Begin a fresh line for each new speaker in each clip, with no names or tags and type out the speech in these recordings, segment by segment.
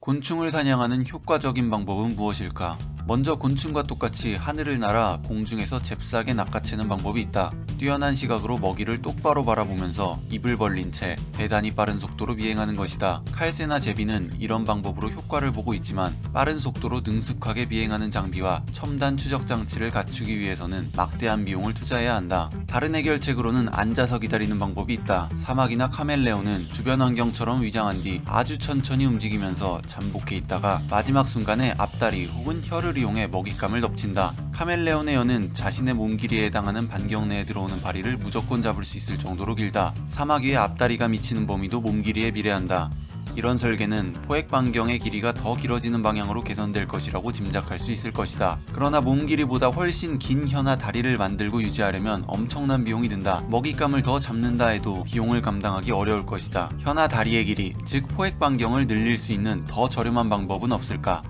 곤충을 사냥하는 효과적인 방법은 무엇일까? 먼저 곤충과 똑같이 하늘을 날아 공중에서 잽싸게 낚아채는 방법이 있다. 뛰어난 시각으로 먹이를 똑바로 바라보면서 입을 벌린 채 대단히 빠른 속도로 비행하는 것이다. 칼새나 제비는 이런 방법으로 효과를 보고 있지만 빠른 속도로 능숙하게 비행하는 장비와 첨단 추적 장치를 갖추기 위해서는 막대한 비용을 투자해야 한다. 다른 해결책으로는 앉아서 기다리는 방법이 있다. 사마귀나 카멜레온은 주변 환경처럼 위장한 뒤 아주 천천히 움직이면서 잠복해 있다가 마지막 순간에 앞다리 혹은 혀를 이용해 먹잇감을 덮친다. 카멜레온의 혀는 자신의 몸 길이에 해당하는 반경 내에 들어오는 바리를 무조건 잡을 수 있을 정도로 길다. 사마귀의 앞다리가 미치는 범위도 몸 길이에 비례한다. 이런 설계는 포획 반경의 길이가 더 길어지는 방향으로 개선될 것이라고 짐작할 수 있을 것이다. 그러나 몸 길이보다 훨씬 긴 혀나 다리를 만들고 유지하려면 엄청난 비용이 든다. 먹잇감을 더 잡는다 해도 비용을 감당하기 어려울 것이다. 혀나 다리의 길이, 즉 포획 반경을 늘릴 수 있는 더 저렴한 방법은 없을까?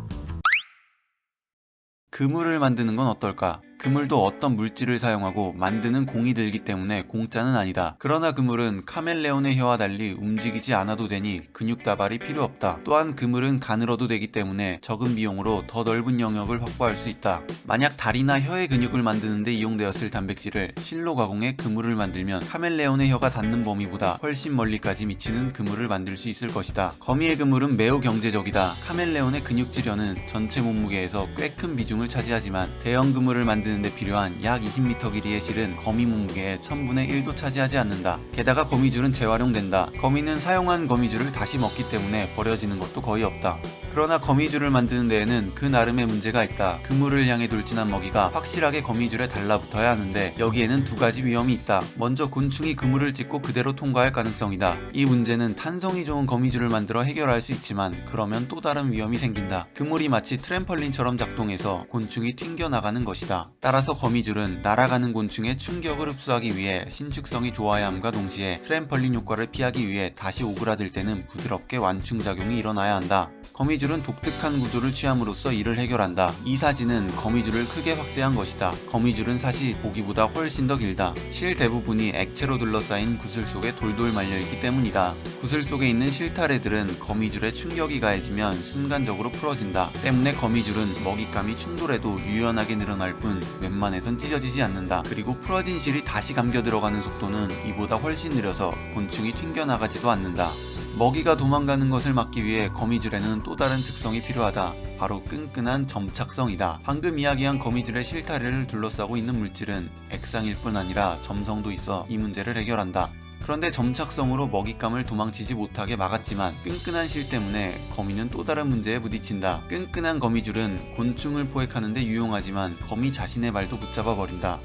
그물을 만드는 건 어떨까? 그물도 어떤 물질을 사용하고 만드는 공이 들기 때문에 공짜는 아니다. 그러나 그물은 카멜레온의 혀와 달리 움직이지 않아도 되니 근육 다발이 필요 없다. 또한 그물은 가늘어도 되기 때문에 적은 비용으로 더 넓은 영역을 확보할 수 있다. 만약 다리나 혀의 근육을 만드는 데 이용되었을 단백질을 실로 가공해 그물을 만들면 카멜레온의 혀가 닿는 범위보다 훨씬 멀리까지 미치는 그물을 만들 수 있을 것이다. 거미의 그물은 매우 경제적이다. 카멜레온의 근육질 혀는 전체 몸무게에서 꽤 큰 비중을 차지하지만 대형 그물을 만드는 데 필요한 약 20m 길이의 실은 거미 몸무게의 1000분의 1도 차지하지 않는다. 게다가 거미줄은 재활용된다. 거미는 사용한 거미줄을 다시 먹기 때문에 버려지는 것도 거의 없다. 그러나 거미줄을 만드는 데에는 그 나름의 문제가 있다. 그물을 향해 돌진한 먹이가 확실하게 거미줄에 달라붙어야 하는데 여기에는 두 가지 위험이 있다. 먼저 곤충이 그물을 찢고 그대로 통과할 가능성이다. 이 문제는 탄성이 좋은 거미줄을 만들어 해결할 수 있지만 그러면 또 다른 위험이 생긴다. 그물이 마치 트램펄린처럼 작동해서 곤충이 튕겨나가는 것이다. 따라서 거미줄은 날아가는 곤충의 충격을 흡수하기 위해 신축성이 좋아야 함과 동시에 트램펄린 효과를 피하기 위해 다시 오그라들 때는 부드럽게 완충작용이 일어나야 한다. 거미줄은 독특한 구조를 취함으로써 이를 해결한다. 이 사진은 거미줄을 크게 확대한 것이다. 거미줄은 사실 보기보다 훨씬 더 길다. 실 대부분이 액체로 둘러싸인 구슬 속에 돌돌 말려있기 때문이다. 구슬 속에 있는 실타래들은 거미줄에 충격이 가해지면 순간적으로 풀어진다. 때문에 거미줄은 먹잇감이 충돌해도 유연하게 늘어날 뿐 웬만해선 찢어지지 않는다. 그리고 풀어진 실이 다시 감겨 들어가는 속도는 이보다 훨씬 느려서 곤충이 튕겨나가지도 않는다. 먹이가 도망가는 것을 막기 위해 거미줄에는 또 다른 특성이 필요하다. 바로 끈끈한 점착성이다. 방금 이야기한 거미줄의 실타래를 둘러싸고 있는 물질은 액상일 뿐 아니라 점성도 있어 이 문제를 해결한다. 그런데 점착성으로 먹잇감을 도망치지 못하게 막았지만 끈끈한 실 때문에 거미는 또 다른 문제에 부딪힌다. 끈끈한 거미줄은 곤충을 포획하는 데 유용하지만 거미 자신의 발도 붙잡아 버린다.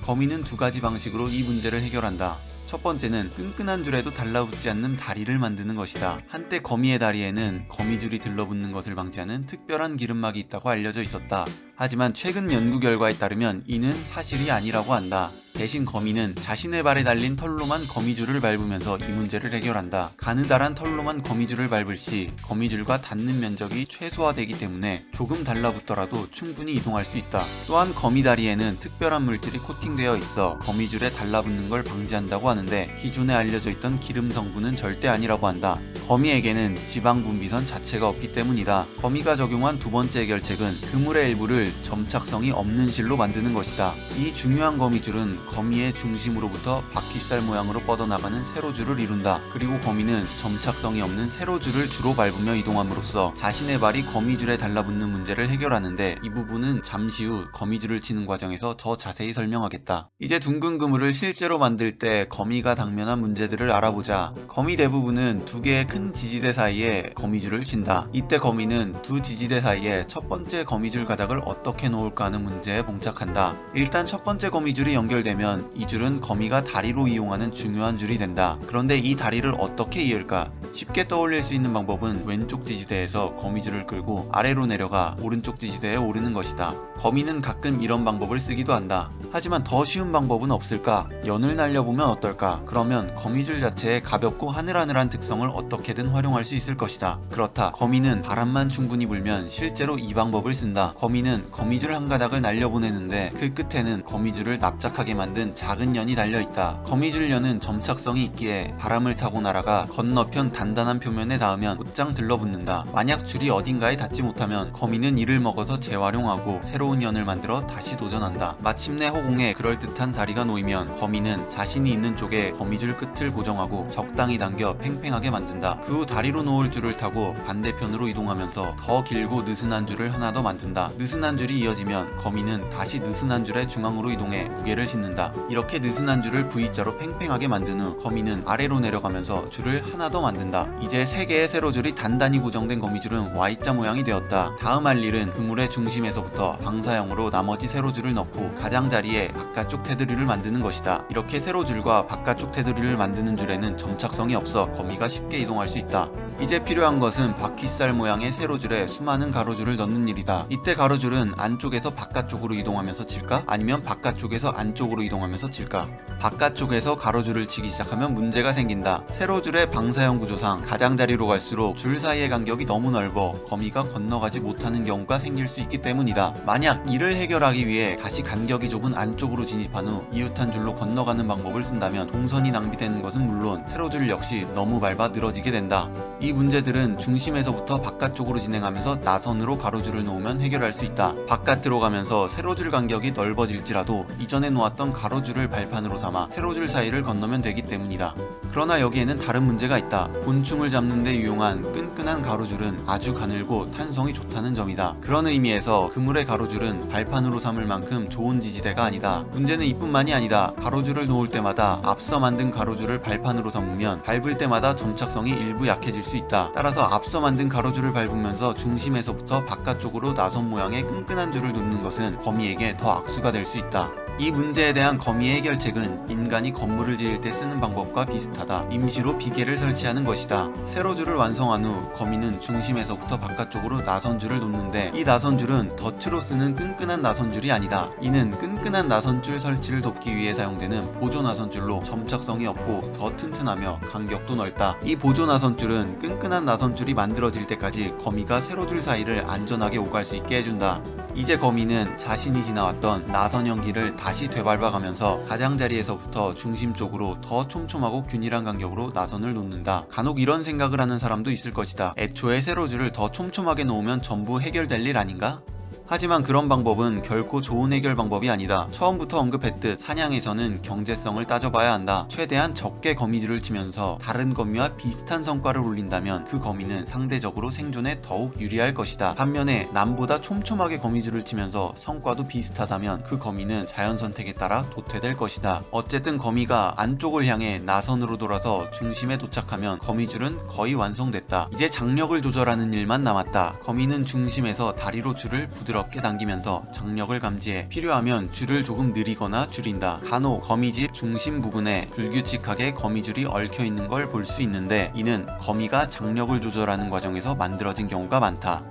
거미는 두 가지 방식으로 이 문제를 해결한다. 첫 번째는 끈끈한 줄에도 달라붙지 않는 다리를 만드는 것이다. 한때 거미의 다리에는 거미줄이 들러붙는 것을 방지하는 특별한 기름막이 있다고 알려져 있었다. 하지만 최근 연구 결과에 따르면 이는 사실이 아니라고 한다. 대신 거미는 자신의 발에 달린 털로만 거미줄을 밟으면서 이 문제를 해결한다. 가느다란 털로만 거미줄을 밟을 시 거미줄과 닿는 면적이 최소화되기 때문에 조금 달라붙더라도 충분히 이동할 수 있다. 또한 거미 다리에는 특별한 물질이 코팅되어 있어 거미줄에 달라붙는 걸 방지한다고 하는데 기존에 알려져 있던 기름 성분은 절대 아니라고 한다. 거미에게는 지방 분비선 자체가 없기 때문이다. 거미가 적용한 두 번째 해결책은 그물의 일부를 점착성이 없는 실로 만드는 것이다. 이 중요한 거미줄은 거미의 중심으로부터 바퀴살 모양으로 뻗어나가는 세로줄을 이룬다. 그리고 거미는 점착성이 없는 세로줄을 주로 밟으며 이동함으로써 자신의 발이 거미줄에 달라붙는 문제를 해결하는데 이 부분은 잠시 후 거미줄을 치는 과정에서 더 자세히 설명하겠다. 이제 둥근 그물을 실제로 만들 때 거미가 당면한 문제들을 알아보자. 거미 대부분은 두 개의 큰 지지대 사이에 거미줄을 친다. 이때 거미는 두 지지대 사이에 첫 번째 거미줄 가닥을 어떻게 놓을까 하는 문제에 봉착한다. 일단 첫 번째 거미줄이 연결되면 이 줄은 거미가 다리로 이용하는 중요한 줄이 된다. 그런데 이 다리를 어떻게 이을까? 쉽게 떠올릴 수 있는 방법은 왼쪽 지지대에서 거미줄을 끌고 아래로 내려가 오른쪽 지지대에 오르는 것이다. 거미는 가끔 이런 방법을 쓰기도 한다. 하지만 더 쉬운 방법은 없을까? 연을 날려보면 어떨까? 그러면 거미줄 자체의 가볍고 하늘하늘한 특성을 어떻게든 활용할 수 있을 것이다. 그렇다. 거미는 바람만 충분히 불면 실제로 이 방법을 쓴다. 거미는 거미줄 한 가닥을 날려보내는데 그 끝에는 거미줄을 납작하게 만든 작은 련이 달려있다. 거미줄련은 점착성이 있기에 바람을 타고 날아가 건너편 단단한 표면에 닿으면 곧장 들러붙는다. 만약 줄이 어딘가에 닿지 못하면 거미는 이를 먹어서 재활용하고 새로운 련을 만들어 다시 도전한다. 마침내 허공에 그럴듯한 다리가 놓이면 거미는 자신이 있는 쪽에 거미줄 끝을 고정하고 적당히 당겨 팽팽하게 만든다. 그 후 다리로 놓을 줄을 타고 반대편으로 이동하면서 더 길고 느슨한 줄을 하나 더 만든다. 느슨한 줄이 이어지면 거미는 다시 느슨한 줄의 중앙으로 이동해 무게를 싣는다. 이렇게 느슨한 줄을 V자로 팽팽하게 만든 후 거미는 아래로 내려가면서 줄을 하나 더 만든다. 이제 3개의 세로줄이 단단히 고정된 거미줄은 Y자 모양이 되었다. 다음 할 일은 그물의 중심에서부터 방사형으로 나머지 세로줄을 넣고 가장자리에 바깥쪽 테두리를 만드는 것이다. 이렇게 세로줄과 바깥쪽 테두리를 만드는 줄에는 점착성이 없어 거미가 쉽게 이동할 수 있다. 이제 필요한 것은 바퀴살 모양의 세로줄에 수많은 가로줄을 넣는 일이다. 이때 가로줄은 안쪽에서 바깥쪽으로 이동하면서 칠까? 아니면 바깥쪽에서 안쪽으로 이동하면서 칠까? 바깥쪽에서 가로줄을 치기 시작하면 문제가 생긴다. 세로줄의 방사형 구조상 가장자리로 갈수록 줄 사이의 간격이 너무 넓어 거미가 건너가지 못하는 경우가 생길 수 있기 때문이다. 만약 이를 해결하기 위해 다시 간격이 좁은 안쪽으로 진입한 후 이웃한 줄로 건너가는 방법을 쓴다면 동선이 낭비되는 것은 물론 세로줄 역시 너무 밟아 늘어지게 된다. 이 문제들은 중심에서부터 바깥쪽으로 진행하면서 나선으로 가로줄을 놓으면 해결할 수 있다. 바깥으로 가면서 세로줄 간격이 넓어질지라도 이전에 놓았던 가로줄을 발판으로 삼아 세로줄 사이를 건너면 되기 때문이다. 그러나 여기에는 다른 문제가 있다. 곤충을 잡는 데 유용한 끈끈한 가로줄은 아주 가늘고 탄성이 좋다는 점이다. 그런 의미에서 그물의 가로줄은 발판으로 삼을 만큼 좋은 지지대가 아니다. 문제는 이뿐만이 아니다. 가로줄을 놓을 때마다 앞서 만든 가로줄을 발판으로 삼으면 밟을 때마다 점착성이 일부 약해질 수 있다. 따라서 앞서 만든 가로줄을 밟으면서 중심에서부터 바깥쪽으로 나선 모양의 끈끈한 줄을 놓는 것은 거미에게 더 악수가 될 수 있다. 이 문제에 대한 거미의 해결책은 인간이 건물을 지을 때 쓰는 방법과 비슷하다. 임시로 비계를 설치하는 것이다. 세로줄을 완성한 후 거미는 중심에서부터 바깥쪽으로 나선줄을 놓는데 이 나선줄은 덫으로 쓰는 끈끈한 나선줄이 아니다. 이는 끈끈한 나선줄 설치를 돕기 위해 사용되는 보조 나선줄로 점착성이 없고 더 튼튼하며 간격도 넓다. 이 보조 나선줄은 끈끈한 나선줄이 만들어질 때까지 거미가 세로줄 사이를 안전하게 오갈 수 있게 해준다. 이제 거미는 자신이 지나왔던 나선형 길을 다시 되밟아가면서 가장자리에서부터 중심 쪽으로 더 촘촘하고 균일한 간격으로 나선을 놓는다. 간혹 이런 생각을 하는 사람도 있을 것이다. 애초에 세로줄을 더 촘촘하게 놓으면 전부 해결될 일 아닌가? 하지만 그런 방법은 결코 좋은 해결 방법이 아니다. 처음부터 언급했듯 사냥에서는 경제성을 따져봐야 한다. 최대한 적게 거미줄을 치면서 다른 거미와 비슷한 성과를 올린다면 그 거미는 상대적으로 생존에 더욱 유리할 것이다. 반면에 남보다 촘촘하게 거미줄을 치면서 성과도 비슷하다면 그 거미는 자연 선택에 따라 도태될 것이다. 어쨌든 거미가 안쪽을 향해 나선으로 돌아서 중심에 도착하면 거미줄은 거의 완성됐다. 이제 장력을 조절하는 일만 남았다. 거미는 중심에서 다리로 줄을 부드럽게 당기면서 장력을 감지해 필요하면 줄을 조금 느리거나 줄인다. 간혹 거미집 중심 부분에 불규칙하게 거미줄이 얽혀있는 걸 볼 수 있는데 이는 거미가 장력을 조절하는 과정에서 만들어진 경우가 많다.